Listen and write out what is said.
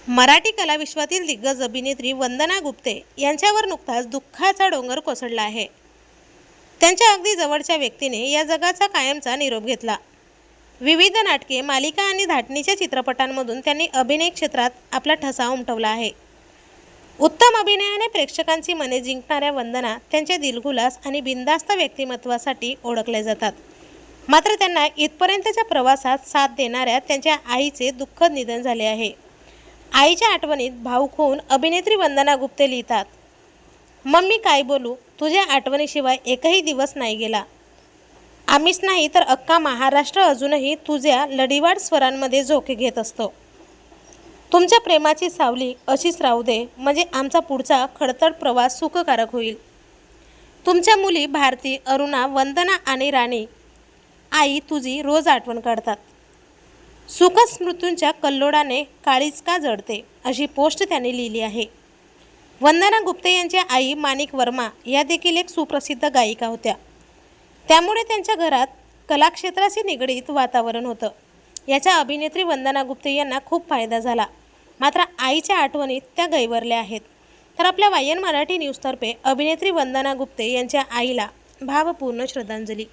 मराठी कलाविश्वातील दिग्गज अभिनेत्री वंदना गुप्ते यांच्यावर नुकताच दुःखाचा डोंगर कोसळला आहे। त्यांच्या अगदी जवळच्या व्यक्तीने या जगाचा कायमचा निरोप घेतला। विविध नाटके, मालिका आणि धाटणीच्या चित्रपटांमधून त्यांनी अभिनय क्षेत्रात आपला ठसा उमटवला आहे। उत्तम अभिनयाने प्रेक्षकांची मने जिंकणाऱ्या वंदना त्यांच्या दिलखुलास आणि बिनधास्त व्यक्तिमत्वासाठी ओळखले जातात। मात्र त्यांना इथपर्यंतच्या प्रवासात साथ देणाऱ्या त्यांच्या आईचे दुःखद निधन झाले आहे। आईच्या आठवणीत भावुक होऊन अभिनेत्री वंदना गुप्ते लिहितात, मम्मी काय बोलू, तुझ्या आठवणीशिवाय एकही दिवस नाही गेला। आम्हीच नाही तर अख्खा महाराष्ट्र अजूनही तुझ्या लढीवाढ स्वरांमध्ये झोके घेत असतो। तुमच्या प्रेमाची सावली अशीच राहू दे, म्हणजे आमचा पुढचा खडतर प्रवास सुखकारक होईल। तुमच्या मुली भारती, अरुणा, वंदना आणि राणी आई तुझी रोज आठवण काढतात। सुख स्मृतींच्या कल्लोळाने काळीज का जडते, अशी पोस्ट त्यांनी लिहिली आहे। वंदना गुप्ते यांच्या आई माणिक वर्मा या देखील एक सुप्रसिद्ध गायिका होत्या। त्यामुळे त्यांच्या घरात कलाक्षेत्राशी निगडीत वातावरण होतं। याचा अभिनेत्री वंदना गुप्ते यांना खूप फायदा झाला। मात्र आईच्या आठवणीत त्या गैवरल्या आहेत। तर आपल्या वायन मराठी न्यूजतर्फे अभिनेत्री वंदना गुप्ते यांच्या आईला भावपूर्ण श्रद्धांजली।